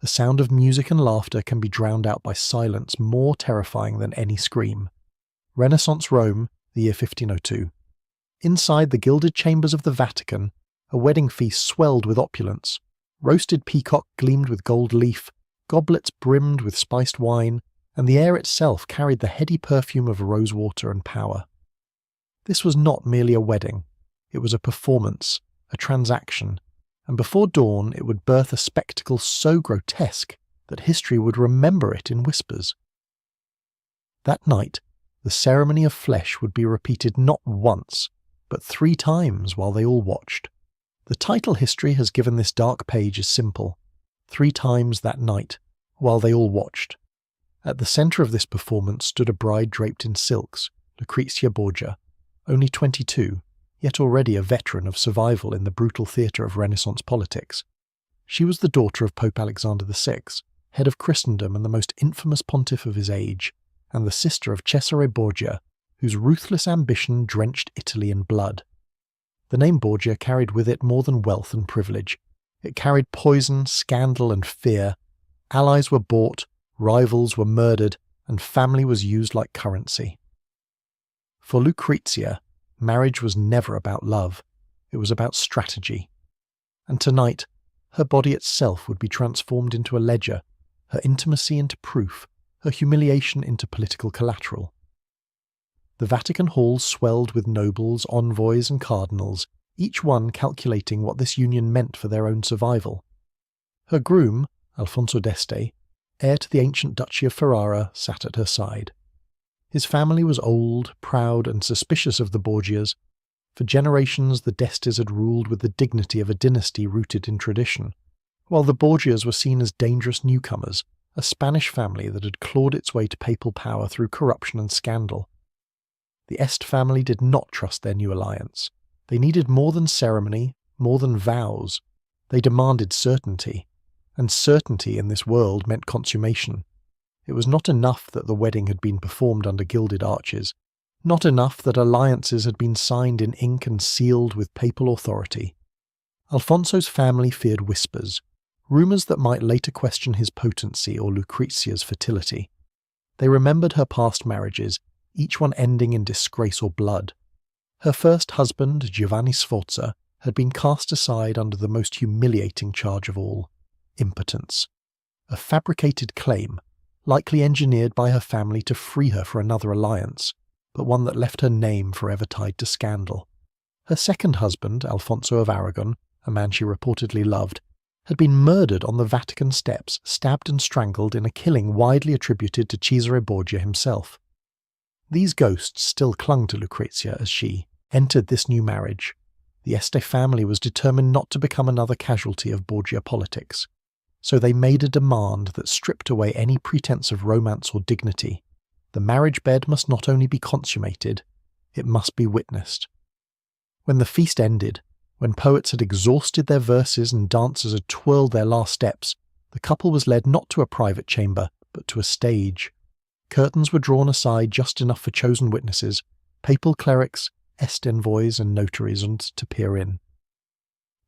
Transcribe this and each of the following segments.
The sound of music and laughter can be drowned out by silence more terrifying than any scream. Renaissance Rome, the year 1502. Inside the gilded chambers of the Vatican, a wedding feast swelled with opulence. Roasted peacock gleamed with gold leaf, goblets brimmed with spiced wine, and the air itself carried the heady perfume of rosewater and power. This was not merely a wedding. It was a performance, a transaction, and before dawn it would birth a spectacle so grotesque that history would remember it in whispers. That night, the ceremony of flesh would be repeated not once, but 3 times while they all watched. The title history has given this dark page is simple: 3 times that night, while they all watched. At the centre of this performance stood a bride draped in silks, Lucrezia Borgia, only 22, yet already a veteran of survival in the brutal theatre of Renaissance politics. She was the daughter of Pope Alexander VI, head of Christendom and the most infamous pontiff of his age, and the sister of Cesare Borgia, whose ruthless ambition drenched Italy in blood. The name Borgia carried with it more than wealth and privilege. It carried poison, scandal, and fear. Allies were bought, rivals were murdered, and family was used like currency. For Lucrezia, marriage was never about love. It was about strategy. And tonight, her body itself would be transformed into a ledger, her intimacy into proof, her humiliation into political collateral. The Vatican halls swelled with nobles, envoys, and cardinals, each one calculating what this union meant for their own survival. Her groom, Alfonso d'Este, heir to the ancient Duchy of Ferrara, sat at her side. His family was old, proud, and suspicious of the Borgias. For generations the d'Estes had ruled with the dignity of a dynasty rooted in tradition, while the Borgias were seen as dangerous newcomers, a Spanish family that had clawed its way to papal power through corruption and scandal. The Este family did not trust their new alliance. They needed more than ceremony, more than vows. They demanded certainty, and certainty in this world meant consummation. It was not enough that the wedding had been performed under gilded arches, not enough that alliances had been signed in ink and sealed with papal authority. Alfonso's family feared whispers, rumours that might later question his potency or Lucrezia's fertility. They remembered her past marriages, each one ending in disgrace or blood. Her first husband, Giovanni Sforza, had been cast aside under the most humiliating charge of all: impotence. A fabricated claim, likely engineered by her family to free her for another alliance, but one that left her name forever tied to scandal. Her second husband, Alfonso of Aragon, a man she reportedly loved, had been murdered on the Vatican steps, stabbed and strangled in a killing widely attributed to Cesare Borgia himself. These ghosts still clung to Lucrezia as she entered this new marriage. The Este family was determined not to become another casualty of Borgia politics, so they made a demand that stripped away any pretense of romance or dignity. The marriage bed must not only be consummated, it must be witnessed. When the feast ended, when poets had exhausted their verses and dancers had twirled their last steps, the couple was led not to a private chamber, but to a stage. Curtains were drawn aside just enough for chosen witnesses, papal clerics, Este envoys, and notaries, to peer in.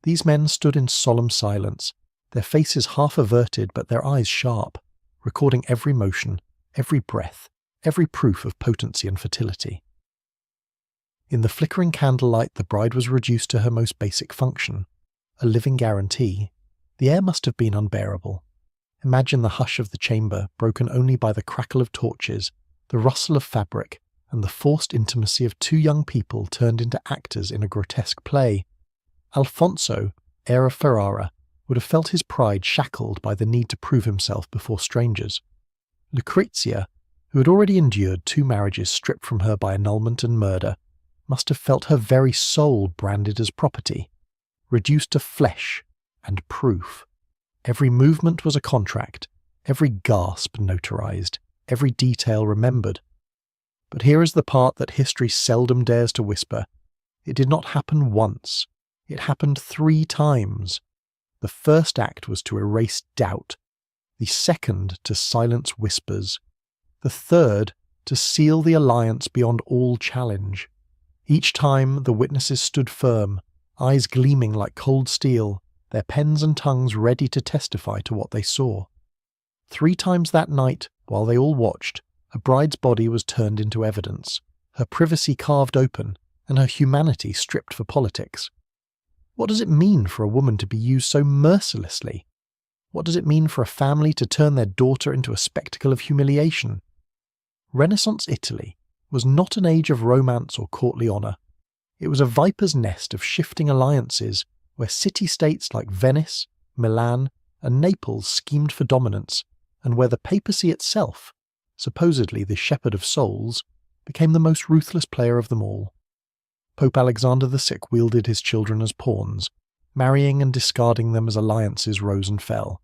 These men stood in solemn silence, their faces half averted but their eyes sharp, recording every motion, every breath, every proof of potency and fertility. In the flickering candlelight, the bride was reduced to her most basic function, a living guarantee. The air must have been unbearable. Imagine the hush of the chamber, broken only by the crackle of torches, the rustle of fabric, and the forced intimacy of 2 young people turned into actors in a grotesque play. Alfonso, heir of Ferrara, would have felt his pride shackled by the need to prove himself before strangers. Lucrezia, who had already endured 2 marriages stripped from her by annulment and murder, must have felt her very soul branded as property, reduced to flesh and proof. Every movement was a contract, every gasp notarized, every detail remembered. But here is the part that history seldom dares to whisper. It did not happen once. It happened 3 times. The first act was to erase doubt, the second to silence whispers, the third to seal the alliance beyond all challenge. Each time the witnesses stood firm, eyes gleaming like cold steel, their pens and tongues ready to testify to what they saw. 3 times that night, while they all watched, a bride's body was turned into evidence, her privacy carved open, and her humanity stripped for politics. What does it mean for a woman to be used so mercilessly? What does it mean for a family to turn their daughter into a spectacle of humiliation? Renaissance Italy was not an age of romance or courtly honour. It was a viper's nest of shifting alliances where city-states like Venice, Milan, and Naples schemed for dominance, and where the papacy itself, supposedly the shepherd of souls, became the most ruthless player of them all. Pope Alexander VI wielded his children as pawns, marrying and discarding them as alliances rose and fell.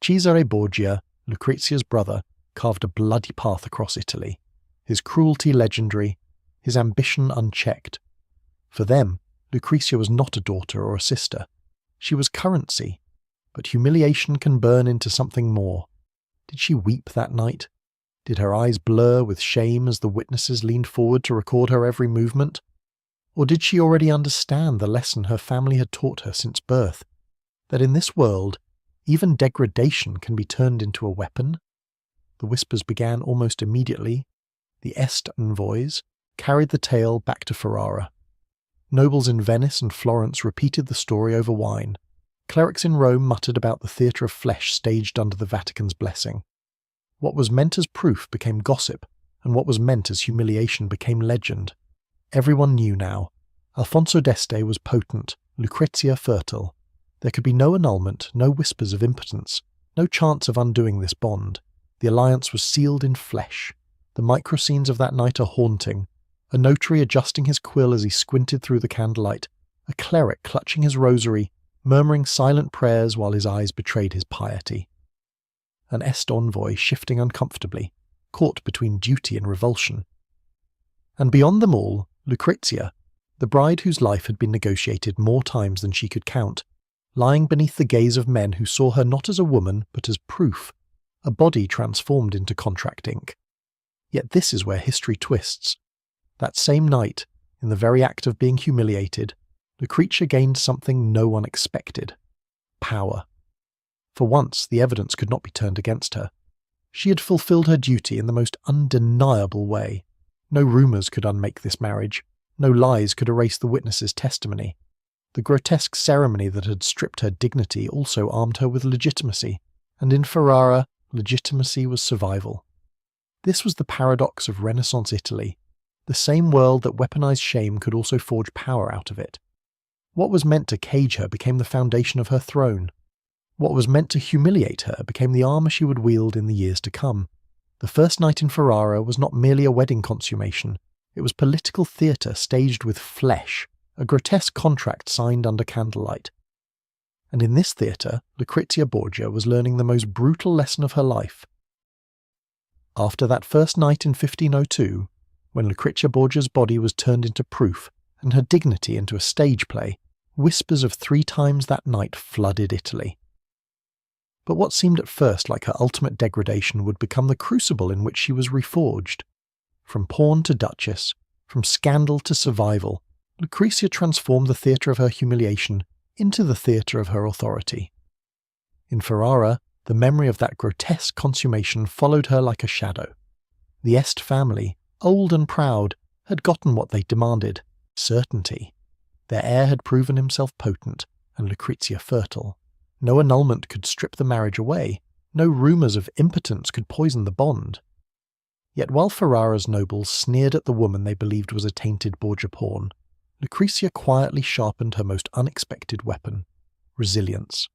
Cesare Borgia, Lucrezia's brother, carved a bloody path across Italy, his cruelty legendary, his ambition unchecked. For them, Lucrezia was not a daughter or a sister. She was currency, but humiliation can burn into something more. Did she weep that night? Did her eyes blur with shame as the witnesses leaned forward to record her every movement? Or did she already understand the lesson her family had taught her since birth, that in this world, even degradation can be turned into a weapon? The whispers began almost immediately. The Est envoys carried the tale back to Ferrara. Nobles in Venice and Florence repeated the story over wine. Clerics in Rome muttered about the theatre of flesh staged under the Vatican's blessing. What was meant as proof became gossip, and what was meant as humiliation became legend. Everyone knew now. Alfonso d'Este was potent, Lucrezia fertile. There could be no annulment, no whispers of impotence, no chance of undoing this bond. The alliance was sealed in flesh. The microscenes of that night are haunting. A notary adjusting his quill as he squinted through the candlelight, a cleric clutching his rosary, murmuring silent prayers while his eyes betrayed his piety. An Est envoy shifting uncomfortably, caught between duty and revulsion. And beyond them all, Lucrezia, the bride whose life had been negotiated more times than she could count, lying beneath the gaze of men who saw her not as a woman but as proof, a body transformed into contract ink. Yet this is where history twists. That same night, in the very act of being humiliated, Lucrezia gained something no one expected: power. For once, the evidence could not be turned against her. She had fulfilled her duty in the most undeniable way. No rumours could unmake this marriage. No lies could erase the witness's testimony. The grotesque ceremony that had stripped her dignity also armed her with legitimacy, and in Ferrara, legitimacy was survival. This was the paradox of Renaissance Italy. The same world that weaponized shame could also forge power out of it. What was meant to cage her became the foundation of her throne. What was meant to humiliate her became the armour she would wield in the years to come. The first night in Ferrara was not merely a wedding consummation. It was political theatre staged with flesh, a grotesque contract signed under candlelight. And in this theatre, Lucrezia Borgia was learning the most brutal lesson of her life. After that first night in 1502, when Lucrezia Borgia's body was turned into proof and her dignity into a stage play, whispers of 3 times that night flooded Italy. But what seemed at first like her ultimate degradation would become the crucible in which she was reforged. From pawn to duchess, from scandal to survival, Lucrezia transformed the theatre of her humiliation into the theatre of her authority. In Ferrara, the memory of that grotesque consummation followed her like a shadow. The Est family, old and proud, had gotten what they demanded: certainty. Their heir had proven himself potent, and Lucrezia fertile. No annulment could strip the marriage away. No rumours of impotence could poison the bond. Yet while Ferrara's nobles sneered at the woman they believed was a tainted Borgia pawn, Lucrezia quietly sharpened her most unexpected weapon: resilience.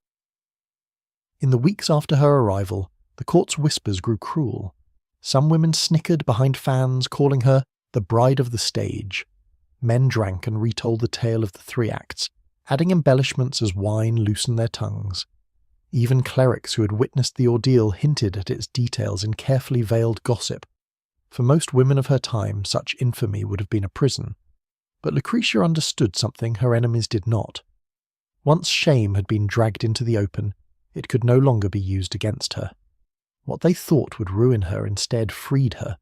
In the weeks after her arrival, the court's whispers grew cruel. Some women snickered behind fans, calling her the bride of the stage. Men drank and retold the tale of the 3 acts, adding embellishments as wine loosened their tongues. Even clerics who had witnessed the ordeal hinted at its details in carefully veiled gossip. For most women of her time, such infamy would have been a prison. But Lucrezia understood something her enemies did not. Once shame had been dragged into the open, it could no longer be used against her. What they thought would ruin her instead freed her.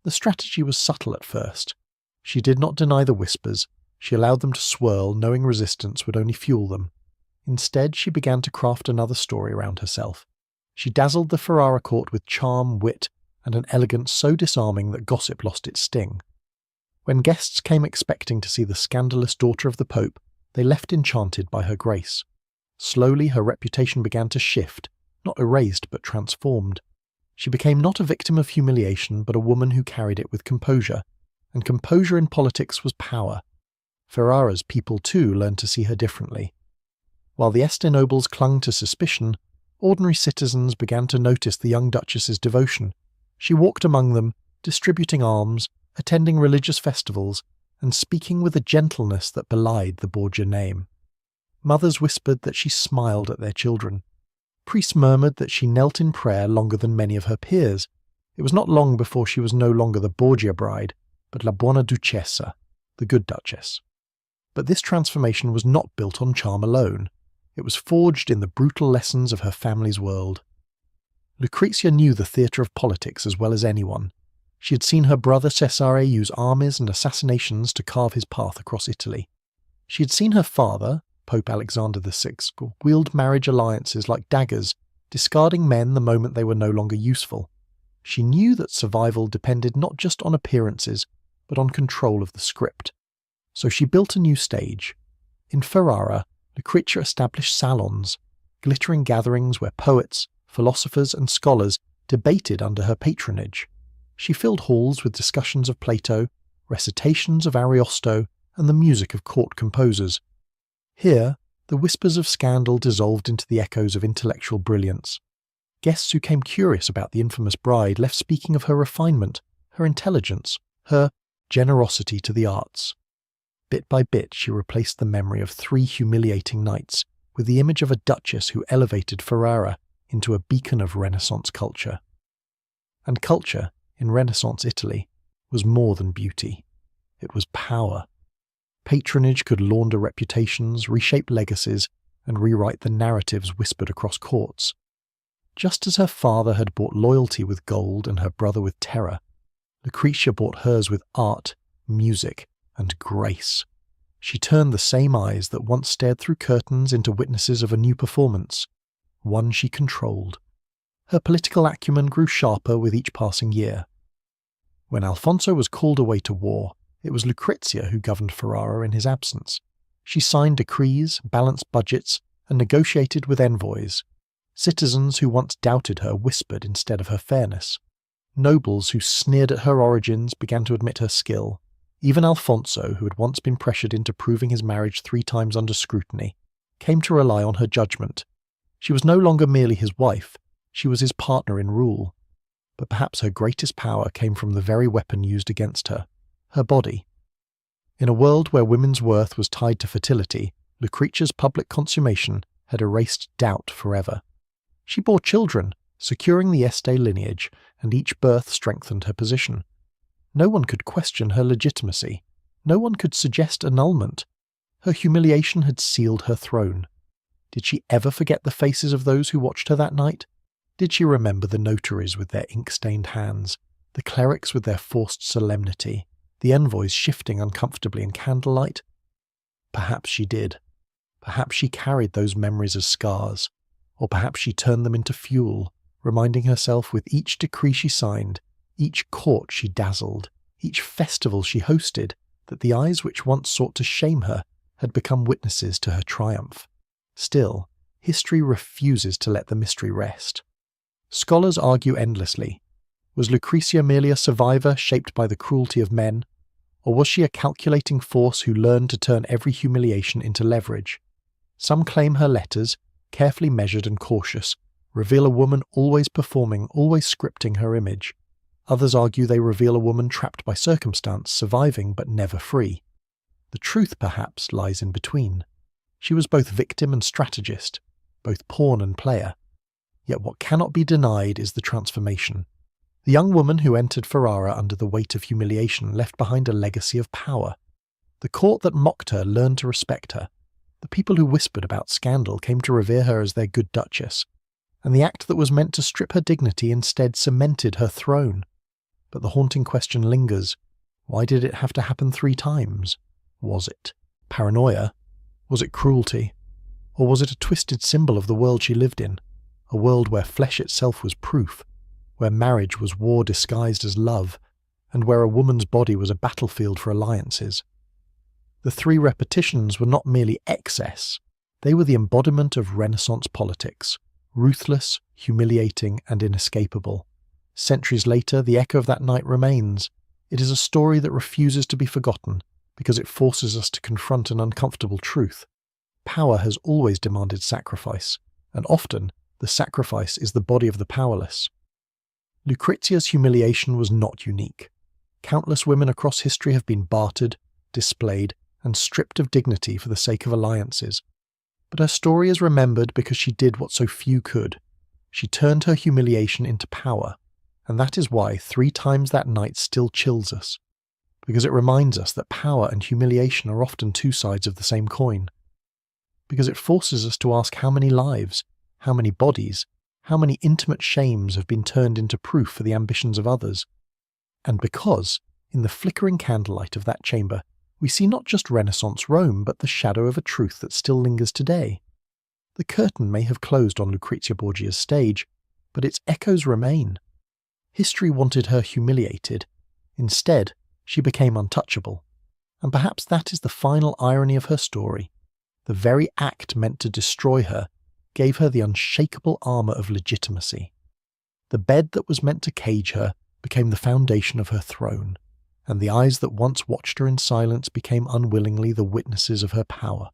The strategy was subtle at first. She did not deny the whispers. She allowed them to swirl, knowing resistance would only fuel them. Instead, she began to craft another story around herself. She dazzled the Ferrara court with charm, wit, and an elegance so disarming that gossip lost its sting. When guests came expecting to see the scandalous daughter of the Pope, they left enchanted by her grace. Slowly, her reputation began to shift, not erased but transformed. She became not a victim of humiliation, but a woman who carried it with composure, and composure in politics was power. Ferrara's people too learned to see her differently. While the Este nobles clung to suspicion, ordinary citizens began to notice the young duchess's devotion. She walked among them, distributing alms, attending religious festivals, and speaking with a gentleness that belied the Borgia name. Mothers whispered that she smiled at their children. Priests murmured that she knelt in prayer longer than many of her peers. It was not long before she was no longer the Borgia bride, but la buona duchessa, the good duchess. But this transformation was not built on charm alone. It was forged in the brutal lessons of her family's world. Lucrezia knew the theatre of politics as well as anyone. She had seen her brother Cesare use armies and assassinations to carve his path across Italy. She had seen her father, Pope Alexander VI, wield marriage alliances like daggers, discarding men the moment they were no longer useful. She knew that survival depended not just on appearances, but on control of the script. So she built a new stage. In Ferrara, Lucrezia established salons, glittering gatherings where poets, philosophers and scholars debated under her patronage. She filled halls with discussions of Plato, recitations of Ariosto, and the music of court composers. Here, the whispers of scandal dissolved into the echoes of intellectual brilliance. Guests who came curious about the infamous bride left speaking of her refinement, her intelligence, her generosity to the arts. Bit by bit, she replaced the memory of 3 humiliating nights with the image of a duchess who elevated Ferrara into a beacon of Renaissance culture. And culture, in Renaissance Italy, was more than beauty. It was power. Patronage could launder reputations, reshape legacies, and rewrite the narratives whispered across courts. Just as her father had bought loyalty with gold and her brother with terror, Lucrezia bought hers with art, music, and grace. She turned the same eyes that once stared through curtains into witnesses of a new performance, one she controlled. Her political acumen grew sharper with each passing year. When Alfonso was called away to war, it was Lucrezia who governed Ferrara in his absence. She signed decrees, balanced budgets, and negotiated with envoys. Citizens who once doubted her whispered instead of her fairness. Nobles who sneered at her origins began to admit her skill. Even Alfonso, who had once been pressured into proving his marriage 3 times under scrutiny, came to rely on her judgment. She was no longer merely his wife, she was his partner in rule. But perhaps her greatest power came from the very weapon used against her, her body. In a world where women's worth was tied to fertility, Lucrezia's public consummation had erased doubt forever. She bore children, securing the Este lineage, and each birth strengthened her position. No one could question her legitimacy. No one could suggest annulment. Her humiliation had sealed her throne. Did she ever forget the faces of those who watched her that night? Did she remember the notaries with their ink-stained hands, the clerics with their forced solemnity, the envoys shifting uncomfortably in candlelight? Perhaps she did. Perhaps she carried those memories as scars, or perhaps she turned them into fuel, reminding herself with each decree she signed, each court she dazzled, each festival she hosted, that the eyes which once sought to shame her had become witnesses to her triumph. Still, history refuses to let the mystery rest. Scholars argue endlessly. Was Lucrezia merely a survivor shaped by the cruelty of men, or was she a calculating force who learned to turn every humiliation into leverage? Some claim her letters, carefully measured and cautious, reveal a woman always performing, always scripting her image. Others argue they reveal a woman trapped by circumstance, surviving but never free. The truth, perhaps, lies in between. She was both victim and strategist, both pawn and player. Yet what cannot be denied is the transformation. The young woman who entered Ferrara under the weight of humiliation left behind a legacy of power. The court that mocked her learned to respect her. The people who whispered about scandal came to revere her as their good duchess. And the act that was meant to strip her dignity instead cemented her throne. But the haunting question lingers. Why did it have to happen 3 times? Was it paranoia? Was it cruelty? Or was it a twisted symbol of the world she lived in, a world where flesh itself was proof, where marriage was war disguised as love, and where a woman's body was a battlefield for alliances? The three repetitions were not merely excess, they were the embodiment of Renaissance politics, ruthless, humiliating, and inescapable. Centuries later, the echo of that night remains. It is a story that refuses to be forgotten because it forces us to confront an uncomfortable truth. Power has always demanded sacrifice, and often the sacrifice is the body of the powerless. Lucrezia's humiliation was not unique. Countless women across history have been bartered, displayed, and stripped of dignity for the sake of alliances. But her story is remembered because she did what so few could. She turned her humiliation into power, and that is why 3 times that night still chills us, because it reminds us that power and humiliation are often 2 sides of the same coin. Because it forces us to ask how many lives, how many bodies, how many intimate shames have been turned into proof for the ambitions of others. And because, in the flickering candlelight of that chamber, we see not just Renaissance Rome, but the shadow of a truth that still lingers today. The curtain may have closed on Lucrezia Borgia's stage, but its echoes remain. History wanted her humiliated. Instead, she became untouchable. And perhaps that is the final irony of her story. The very act meant to destroy her gave her the unshakable armour of legitimacy. The bed that was meant to cage her became the foundation of her throne, and the eyes that once watched her in silence became unwillingly the witnesses of her power.